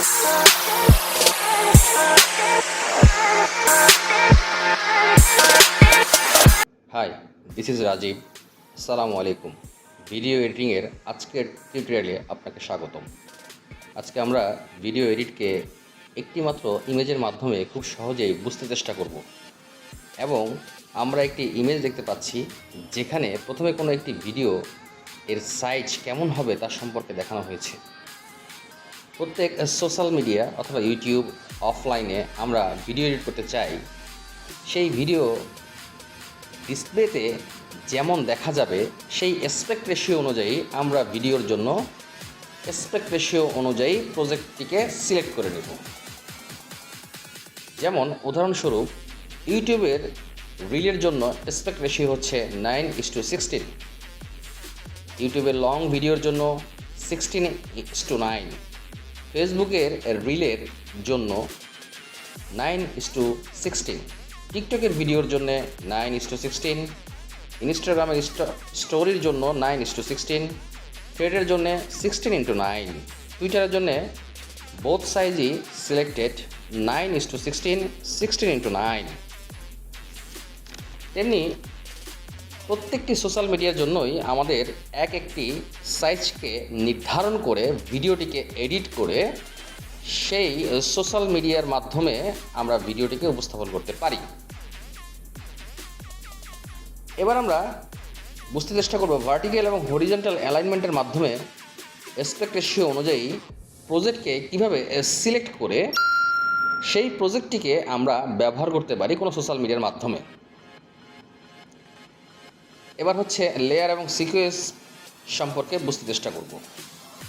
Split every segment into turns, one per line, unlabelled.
High, this is Rajib. আসসালামু আলাইকুম। Video এডিটিংয়ের আজকের টিউটোরিয়ালে আপনাকে স্বাগতম। আজকে আমরা ভিডিও এডিটকে একটিমাত্র ইমেজের মাধ্যমে খুব সহজেই বুঝতে চেষ্টা করব এবং আমরা একটি ইমেজ দেখতে পাচ্ছি যেখানে প্রথমে কোনো একটি ভিডিও এর সাইজ কেমন হবে তার সম্পর্কে দেখানো হয়েছে। প্রত্যেক সোশ্যাল মিডিয়া অথবা ইউটিউব অফলাইনে আমরা ভিডিও এডিট করতে চাই, সেই ভিডিও ডিসপ্লেতে যেমন দেখা যাবে সেই অ্যাসপেক্ট রেশিও অনুযায়ী আমরা ভিডিওর জন্য অ্যাসপেক্ট রেশিও অনুযায়ী প্রজেক্টটিকে সিলেক্ট করে নেব। যেমন উদাহরণস্বরূপ ইউটিউবের রিলের জন্য অ্যাসপেক্ট রেশিও হচ্ছে 9:16, ইউটিউবের লং ভিডিওর জন্য 16:9, ফেসবুকের রিলের জন্য 9:16, টিকটকের ভিডিওর জন্য 9:16, ইনস্টাগ্রামের স্টোরির জন্য 9:16, থ্রেডের জন্য 16:9, টুইটারের জন্য বোথ সাইজই সিলেক্টেড 9:16, 16:9। তেমনি প্রত্যেকটি সোশ্যাল মিডিয়ার জন্যই আমাদের একটি সাইজকে নির্ধারণ করে ভিডিওটিকে এডিট করে সেই সোশ্যাল মিডিয়ার মাধ্যমে আমরা ভিডিওটিকে উপস্থাপন করতে পারি। এবার আমরা বুঝতে চেষ্টা করব ভার্টিক্যাল এবং হরিজন্টাল অ্যালাইনমেন্টের মাধ্যমে অ্যাসপেক্ট রেশিও অনুযায়ী প্রজেক্টকে কীভাবে সিলেক্ট করে সেই প্রজেক্টটিকে আমরা ব্যবহার করতে পারি কোনো সোশ্যাল মিডিয়ার মাধ্যমে। এবার হচ্ছে লেয়ার এবং সিকোয়েন্স সম্পর্কে বুঝতে চেষ্টা করব।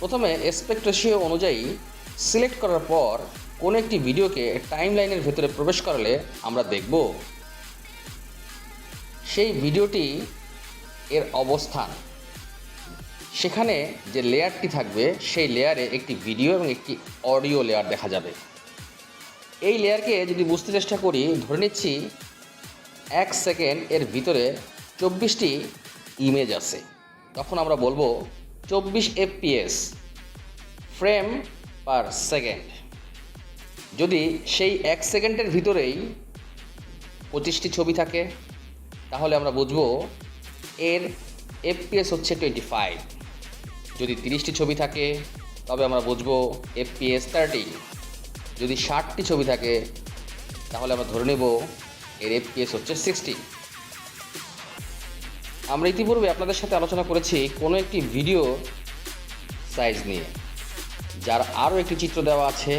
প্রথমে অ্যাসপেক্ট রেশিও অনুযায়ী সিলেক্ট করার পর কোনো একটি ভিডিওকে টাইমলাইনের ভেতরে প্রবেশ করালে আমরা দেখব সেই ভিডিওটি এর অবস্থান, সেখানে যে লেয়ারটি থাকবে সেই লেয়ারে একটি ভিডিও এবং একটি অডিও লেয়ার দেখা যাবে। এই লেয়ারকে যদি বুঝতে চেষ্টা করি, ধরে নিচ্ছি 1 সেকেন্ড এর ভিতরে 24টি ইমেজ আছে, তখন আমরা বলবো 24 FPS ফ্রেম পার সেকেন্ড। যদি সেই 1 সেকেন্ডের ভিতরেই 25টি ছবি থাকে তাহলে আমরা বুঝবো এর FPS হচ্ছে 25। যদি 30টি ছবি থাকে তবে আমরা বুঝবো FPS 30। যদি 60টি ছবি থাকে তাহলে আমরা ধরে নেব এর FPS হচ্ছে 60। আমরা ইতিপূর্বে আপনাদের সাথে আলোচনা করেছি কোনো একটি ভিডিও সাইজ নিয়ে, যার আরও একটি চিত্র দেওয়া আছে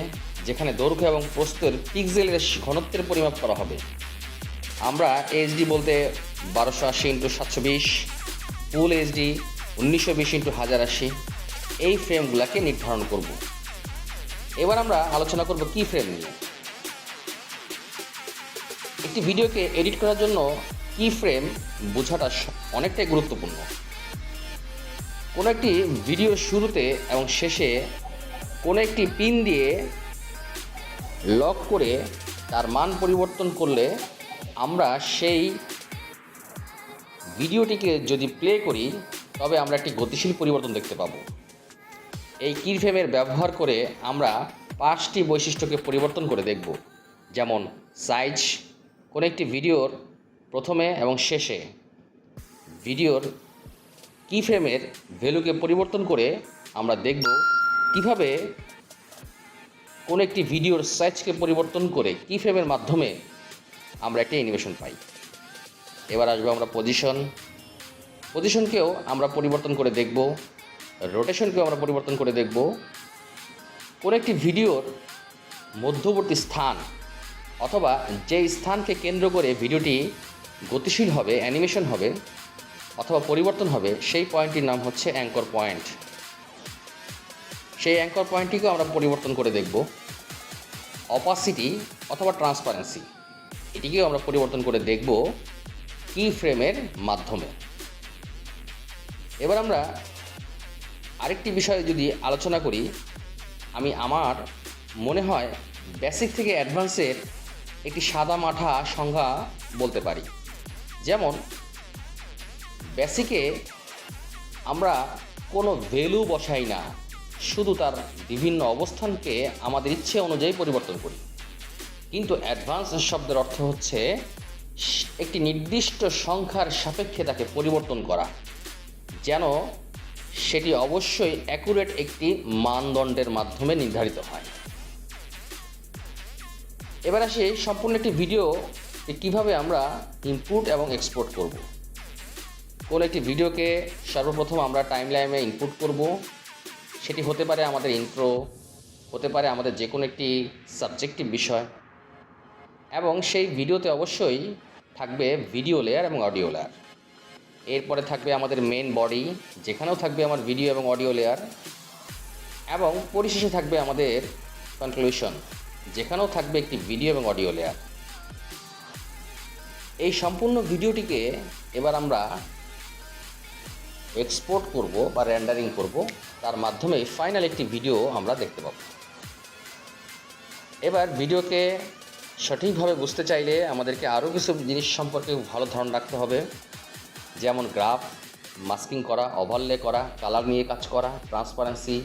যেখানে দৈর্ঘ্য এবং প্রস্থের পিক্সেলের ঘনত্বের পরিমাপ করা হবে। আমরা HD বলতে 1280x720, ফুল HD 1920x1080 এই ফ্রেমগুলোকে নির্ধারণ করব। এবার আমরা আলোচনা করব কি ফ্রেম নিয়ে। একটি ভিডিওকে এডিট করার জন্য কি ফ্রেম বোঝাটা অনেকটাই গুরুত্বপূর্ণ। কোনো একটি ভিডিও শুরুতে এবং শেষে কোনো একটি পিন দিয়ে লক করে তার মান পরিবর্তন করলে আমরা সেই ভিডিওটিকে যদি প্লে করি তবে আমরা একটি গতিশীল পরিবর্তন দেখতে পাবো। এই কি ফ্রেমের ব্যবহার করে আমরা 5টি বৈশিষ্ট্যকে পরিবর্তন করে দেখব, যেমন সাইজ, কোনো একটি ভিডিওর প্রথমে এবং শেষে ভিডিওর কি ফ্রেমের ভ্যালুকে পরিবর্তন করে আমরা দেখব কিভাবে কোনো একটি ভিডিওর সাইজকে পরিবর্তন করে কি ফ্রেমের মাধ্যমে আমরা একটা অ্যানিমেশন পাই। এবার আসবো আমরা পজিশনকেও আমরা পরিবর্তন করে দেখব, রোটেশনকেও আমরা পরিবর্তন করে দেখব। কোনো একটি ভিডিওর মধ্যবর্তী স্থান অথবা যে স্থানকে কেন্দ্র করে ভিডিওটি গতিশীল হবে, অ্যানিমেশন হবে অথবা পরিবর্তন হবে, সেই পয়েন্টটির নাম হচ্ছে অ্যাঙ্কর পয়েন্ট। সেই অ্যাঙ্কর পয়েন্টটিকেও আমরা পরিবর্তন করে দেখব। অপাসিটি অথবা ট্রান্সপারেন্সি এটিকেও আমরা পরিবর্তন করে দেখব কি ফ্রেমের মাধ্যমে। এবার আমরা আরেকটি বিষয় যদি আলোচনা করি, আমার মনে হয় বেসিক থেকে অ্যাডভান্সের একটি সাদা মাঠা সংজ্ঞা বলতে পারি। যেমন বেসিকে আমরা কোনো ভ্যালু বসাই না, শুধু তার বিভিন্ন অবস্থানকে আমাদের ইচ্ছে অনুযায়ী পরিবর্তন করি। কিন্তু অ্যাডভান্স শব্দের অর্থ হচ্ছে একটি নির্দিষ্ট সংখ্যার সাপেক্ষে তাকে পরিবর্তন করা, যেন সেটি অবশ্যই অ্যাকুরেট একটি মানদণ্ডের মাধ্যমে নির্ধারিত হয়। এবার আসি সম্পূর্ণ একটি ভিডিও কিভাবে আমরা ইনপুট এবং এক্সপোর্ট করব। কোন একটি ভিডিওকে সর্বপ্রথম আমরা টাইমলাইনে ইনপুট করব। সেটি হতে পারে আমাদের ইন্ট্রো, হতে পারে আমাদের যে কোনো একটি সাবজেক্টিভ বিষয়, এবং সেই ভিডিওতে অবশ্যই থাকবে ভিডিও লেয়ার এবং অডিও লেয়ার। এরপরে থাকবে আমাদের মেন বডি, যেখানেও থাকবে আমার ভিডিও এবং অডিও লেয়ার, এবং পরিশেষে থাকবে আমাদের কনক্লুশন, যেখানেও থাকবে একটি ভিডিও এবং অডিও লেয়ার। এই সম্পূর্ণ ভিডিওটিকে এবার আমরা এক্সপোর্ট করব বা রেন্ডারিং করব, তার মাধ্যমে ফাইনাল একটি ভিডিও আমরা দেখতে পাব। এবার ভিডিওকে সঠিকভাবে বুঝতে চাইলে আমাদেরকে আরও কিছু জিনিস সম্পর্কে ভালো ধারণা রাখতে হবে, যেমন গ্রাফ, মাস্কিং করা, ওভারলে করা, কালার নিয়ে কাজ করা, transparency,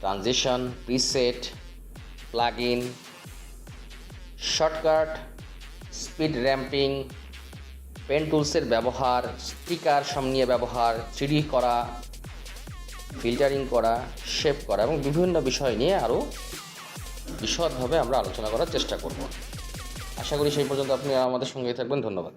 transition, preset, plug in, shortcut, speed ramping, pen টুলসের ব্যবহার, স্টিকার সামনিয়ে ব্যবহার, 3D করা, ফিল্টারিং করা, শেপ করা এবং বিভিন্ন বিষয় নিয়ে আরও বিশদভাবে আমরা আলোচনা করার চেষ্টা করব। আশা করি সেই পর্যন্ত আপনি আমাদের সঙ্গেই থাকবেন। ধন্যবাদ।